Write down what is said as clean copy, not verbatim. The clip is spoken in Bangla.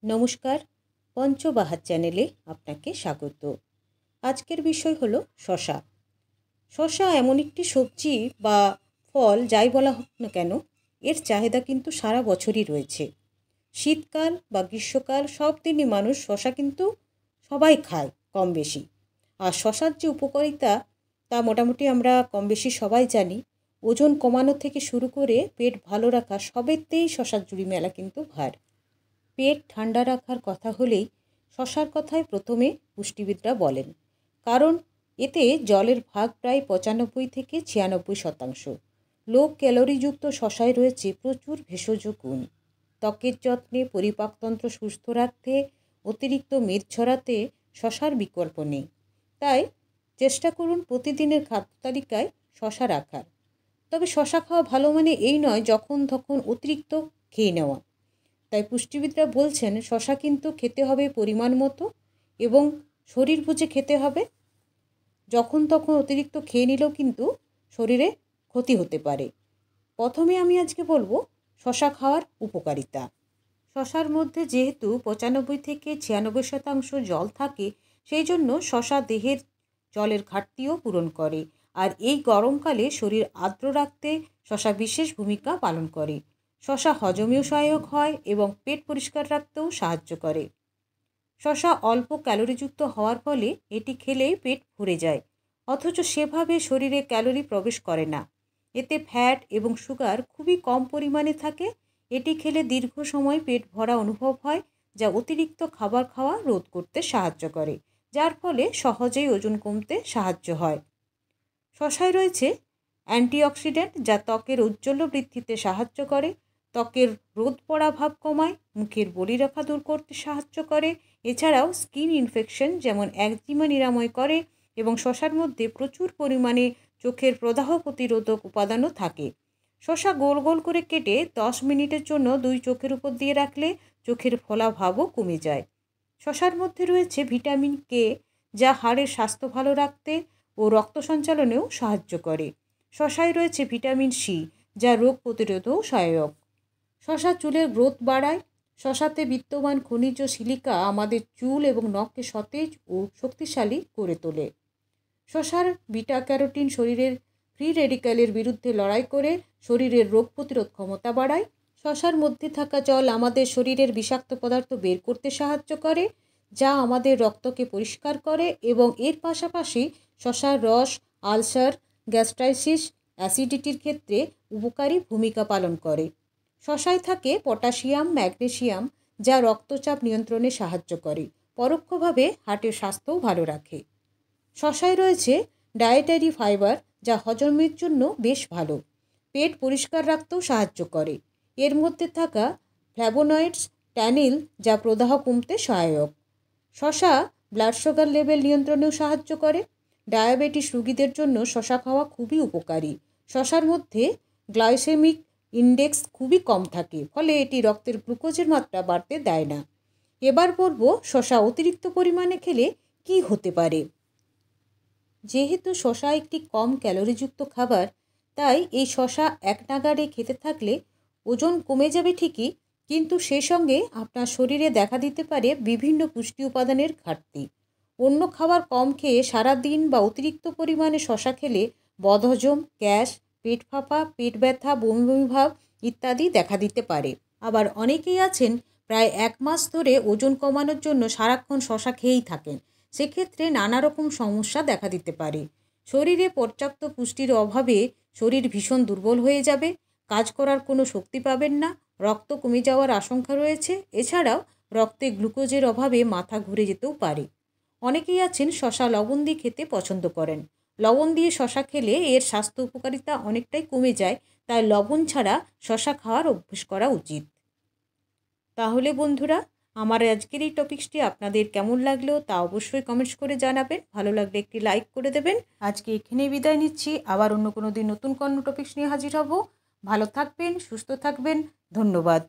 নমস্কার, পঞ্চবাহার চ্যানেলে আপনাকে স্বাগত। আজকের বিষয় হলো শশা। শশা এমন একটি সবজি বা ফল যাই বলা হোক না কেন, এর চাহিদা কিন্তু সারা বছরই রয়েছে। শীতকাল বা গ্রীষ্মকাল সব দিনই মানুষ শশা কিন্তু সবাই খায় কম বেশি। আর শশার যে উপকারিতা তা মোটামুটি আমরা কম বেশি সবাই জানি। ওজন কমানো থেকে শুরু করে পেট ভালো রাখা সবেতেই শশার জুড়ি মেলা কিন্তু ভার। পেট ঠান্ডা রাখার কথা হলেই শশার কথাই প্রথমে পুষ্টিবিদরা বলেন, কারণ এতে জলের ভাগ প্রায় 95 থেকে 96%। লো ক্যালোরিযুক্ত শশায় রয়েছে প্রচুর ভেষজ গুণ। ত্বকের যত্নে, পরিপাকতন্ত্র সুস্থ রাখতে, অতিরিক্ত মেদ ঝরাতে শশার বিকল্প নেই। তাই চেষ্টা করুন প্রতিদিনের খাদ্য তালিকায় শশা রাখার। তবে শশা খাওয়া ভালো মানে এই নয় যখন তখন অতিরিক্ত খেয়ে নেওয়া। তাই পুষ্টিবিদরা বলছেন শশা কিন্তু খেতে হবে পরিমাণ মতো এবং শরীর বুঝে খেতে হবে। যখন তখন অতিরিক্ত খেয়ে নিলেও কিন্তু শরীরে ক্ষতি হতে পারে। প্রথমে আমি আজকে বলবো শশা খাওয়ার উপকারিতা। শশার মধ্যে যেহেতু 95 থেকে 96% জল থাকে, সেই জন্য শশা দেহের জলের ঘাটতিও পূরণ করে। আর এই গরমকালে শরীর আর্দ্র রাখতে শশা বিশেষ ভূমিকা পালন করে। শশা হজমেও সহায়ক হয় এবং পেট পরিষ্কার রাখতেও সাহায্য করে। শশা অল্প ক্যালোরিযুক্ত হওয়ার ফলে এটি খেলেই পেট ভরে যায়, অথচ সেভাবে শরীরে ক্যালোরি প্রবেশ করে না। এতে ফ্যাট এবং সুগার খুবই কম পরিমাণে থাকে। এটি খেলে দীর্ঘ সময় পেট ভরা অনুভব হয়, যা অতিরিক্ত খাবার খাওয়া রোধ করতে সাহায্য করে, যার ফলে সহজেই ওজন কমতে সাহায্য হয়। শশায় রয়েছে অ্যান্টিঅক্সিডেন্ট, যা ত্বকের ঔজ্জ্বল্য বৃদ্ধিতে সাহায্য করে, ত্বকের রোদ পড়া ভাব কমায়, মুখের বলিরেখা দূর করতে সাহায্য করে। এছাড়াও স্কিন ইনফেকশন যেমন একজিমা নিরাময় করে এবং শশার মধ্যে প্রচুর পরিমাণে চোখের প্রদাহ প্রতিরোধক উপাদানও থাকে। শশা গোল গোল করে কেটে 10 মিনিটের জন্য 2 চোখের উপর দিয়ে রাখলে চোখের ফোলা ভাবও কমে যায়। শশার মধ্যে রয়েছে ভিটামিন কে, যা হাড়ের স্বাস্থ্য ভালো রাখতে ও রক্ত সঞ্চালনেও সাহায্য করে। শশায় রয়েছে ভিটামিন সি, যা রোগ প্রতিরোধেও সহায়ক। শশা চুলের গ্রোথ বাড়ায়। শশাতে বিদ্যমান খনিজ সিলিকা আমাদের চুল এবং নখকে সতেজ ও শক্তিশালী করে তোলে। শশার বিটা ক্যারোটিন শরীরের ফ্রি রেডিক্যালের বিরুদ্ধে লড়াই করে শরীরের রোগ প্রতিরোধ ক্ষমতা বাড়ায়। শশার মধ্যে থাকা জল আমাদের শরীরের বিষাক্ত পদার্থ বের করতে সাহায্য করে, যা আমাদের রক্তকে পরিষ্কার করে। এবং এর পাশাপাশি শশার রস আলসার, গ্যাস্ট্রাইটিস, অ্যাসিডিটির ক্ষেত্রে উপকারী ভূমিকা পালন করে। শশায় থাকে পটাশিয়াম, ম্যাগনেসিয়াম, যা রক্তচাপ নিয়ন্ত্রণে সাহায্য করে, পরোক্ষভাবে হার্টের স্বাস্থ্যও ভালো রাখে। শশায় রয়েছে ডায়েটারি ফাইবার, যা হজমের জন্য বেশ ভালো, পেট পরিষ্কার রাখতেও সাহায্য করে। এর মধ্যে থাকা ফ্ল্যাভোনয়েডস, ট্যানিল, যা প্রদাহ কমতে সহায়ক। শশা ব্লাড সুগার লেভেল নিয়ন্ত্রণেও সাহায্য করে। ডায়াবেটিস রোগীদের জন্য শশা খাওয়া খুবই উপকারী। শশার মধ্যে গ্লাইসেমিক ইন্ডেক্স খুবই কম থাকে, ফলে এটি রক্তের গ্লুকোজের মাত্রা বাড়তে দেয় না। এবার বলবো শশা অতিরিক্ত পরিমাণে খেলে কি হতে পারে। যেহেতু শশা একটি কম ক্যালোরিযুক্ত খাবার, তাই এই শশা এক নাগাড়ে খেতে থাকলে ওজন কমে যাবে ঠিকই, কিন্তু সেই সঙ্গে আপনার শরীরে দেখা দিতে পারে বিভিন্ন পুষ্টি উপাদানের ঘাটতি। অন্য খাবার কম খেয়ে সারা দিন বা অতিরিক্ত পরিমাণে শশা খেলে বদহজম, গ্যাস, পেট ফাঁপা, পেট ব্যথা, বমি বমি ভাব ইত্যাদি দেখা দিতে পারে। আবার অনেকেই আছেন প্রায় 1 মাস ধরে ওজন কমানোর জন্য সারাক্ষণ শশা খেয়েই থাকেন। সেক্ষেত্রে নানা রকম সমস্যা দেখা দিতে পারে। শরীরে পর্যাপ্ত পুষ্টির অভাবে শরীর ভীষণ দুর্বল হয়ে যাবে, কাজ করার কোনো শক্তি পাবেন না, রক্ত কমে যাওয়ার আশঙ্কা রয়েছে। এছাড়াও রক্তে গ্লুকোজের অভাবে মাথা ঘুরে যেতেও পারে। অনেকেই আছেন শশা লবণ দিয়ে খেতে পছন্দ করেন। লবণ দিয়ে শশা খেলে এর স্বাস্থ্য উপকারিতা অনেকটাই কমে যায়, তাই লবণ ছাড়া শশা খাওয়ার অভ্যাস করা উচিত। তাহলে বন্ধুরা, আমার আজকের এই টপিকসটি আপনাদের কেমন লাগলো তা অবশ্যই কমেন্টস করে জানাবেন। ভালো লাগলে একটি লাইক করে দেবেন। আজকে এখানেই বিদায় নিচ্ছি। আবার অন্য কোনো দিন নতুন কোনো টপিকস নিয়ে হাজির হব। ভালো থাকবেন, সুস্থ থাকবেন। ধন্যবাদ।